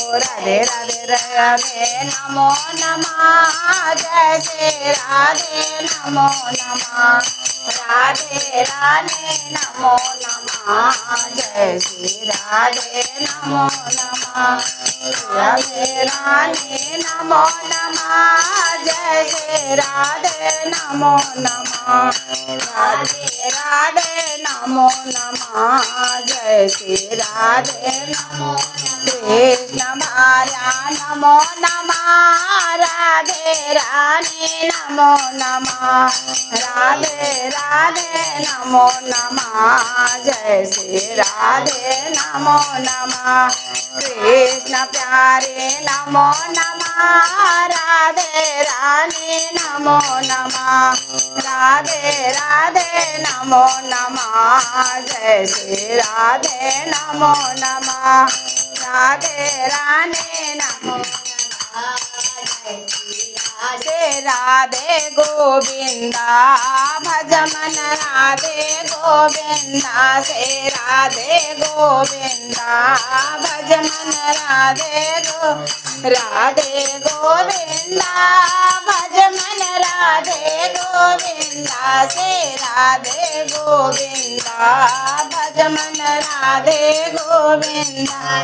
राधे राधे राधे नमो नमः जय श्री राधे नमो नमः राधे राधे नमो नमः जय श्री राधे नमो नमः राधे राधे नमो नमः जय श्री राधे नमो नमः राधे राधे नमो नमः जय श्री राधे नमो कृष्ण भार्या नमो नमः राधे रानी नमो नमः राधे राधे नमो नमः जय श्री राधे नमो नमः कृष्ण प्यारे नमो नमः राधे रानी नमो नमः राधे राधे नमो नमः जय श्री राधे नमो नमः राधे रानी नमो नमः जय श्री राधे राधे गोविंदा भज मन राधे गोविंदा से राधे गोविंदा भज मन राधे गोविंदा भज मन राधे गोविंदा से राधे गोविंदा भज मन राधे गोविंदा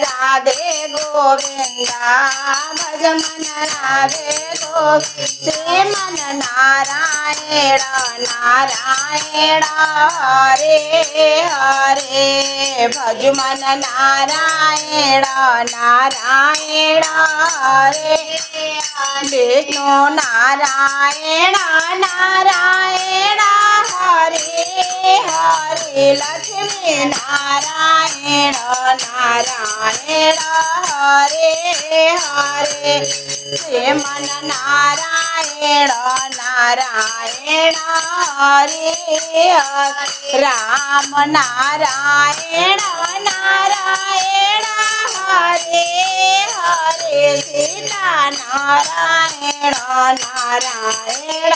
राधे गोविंदा भज मन राधे श्री मन नारायण नारायण हरे हरे भज मन नारायण नारायण हरे विष्णु नारायण नारायण हरे हरे लक्ष्मी नारायण नारायण हरे हरे श्री मन नारायण नारायण हरे राम नारायण नारायण हरे हरे सीता नारायण नारायण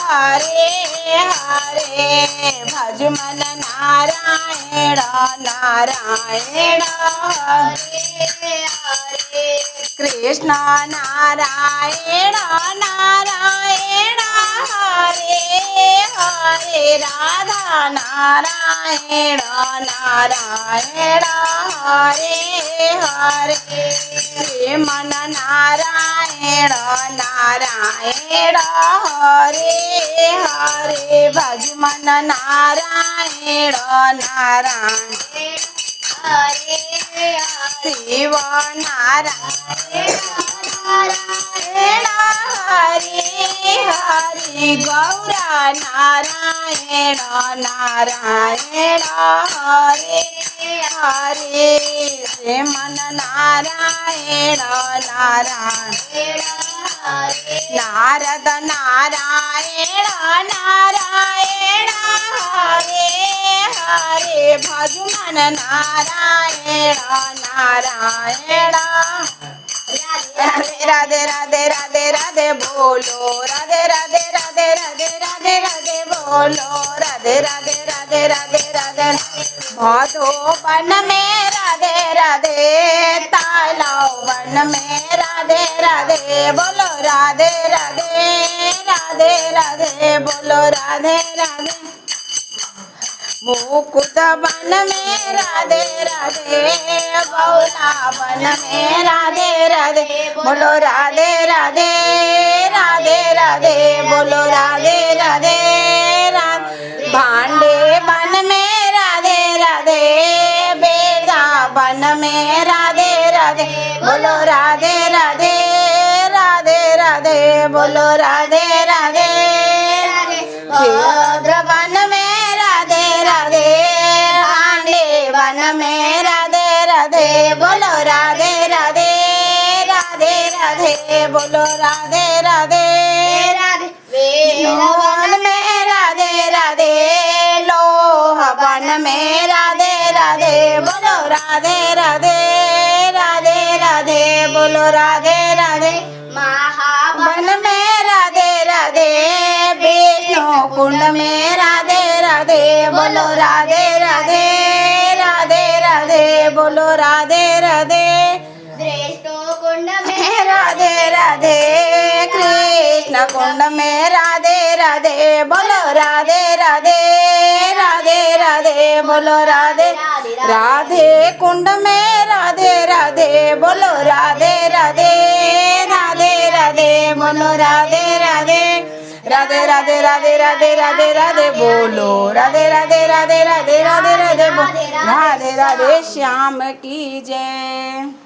हरे हरे भज मन नारायण नारायण हरे हरे कृष्ण नारायण नारायण हरे हरे राधा नारायण नारायण हरे हरे श्री मन नारायण नारायण हरे हरे भज मन नारायण नारायण हरे शिव नारायण नारायण हरे हरे गौरा नारायण नारायण हरे हरे श्री मन नारायण नारायण नारद नारायण नारायण हरे हरे भज मन नारायण नारायण राधे राधे राधे राधे राधे बोलो राधे राधे राधे राधे राधे राधे बोलो राधे राधे राधे राधे राधे मधुबन में राधे राधे तालाब वन में राधे राधे बोलो राधे राधे राधे राधे बोलो राधे राधे मुकुट वन में राधे राधे बौला वन में राधे राधे बोलो राधे राधे राधे राधे बोलो राधे राधे राधे भांडे वन में राधे राधे बेड़ा वन में राधे राधे बोलो राधे राधे राधे राधे बोलो राधे राधे वन में राधे राधे हांडे वन में राधे राधे बोलो राधे राधे राधे राधे बोलो राधे राधे राधे वन में राधे राधे लोहा वन में राधे राधे बोलो राधे राधे राधे राधे बोलो राधे राधे महावन में राधे राधे विष्णु कुंड में राधे राधे बोलो राधे राधे राधे राधे बोलो राधे राधे राधे कृष्ण कुंड में राधे राधे बोलो राधे राधे राधे राधे बोलो राधे राधे कुंड में राधे राधे बोलो राधे राधे राधे राधे बोलो राधे राधे राधे राधे राधे राधे राधे राधे बोलो राधे राधे राधे राधे राधे राधे बोलो राधे राधे श्याम की जय।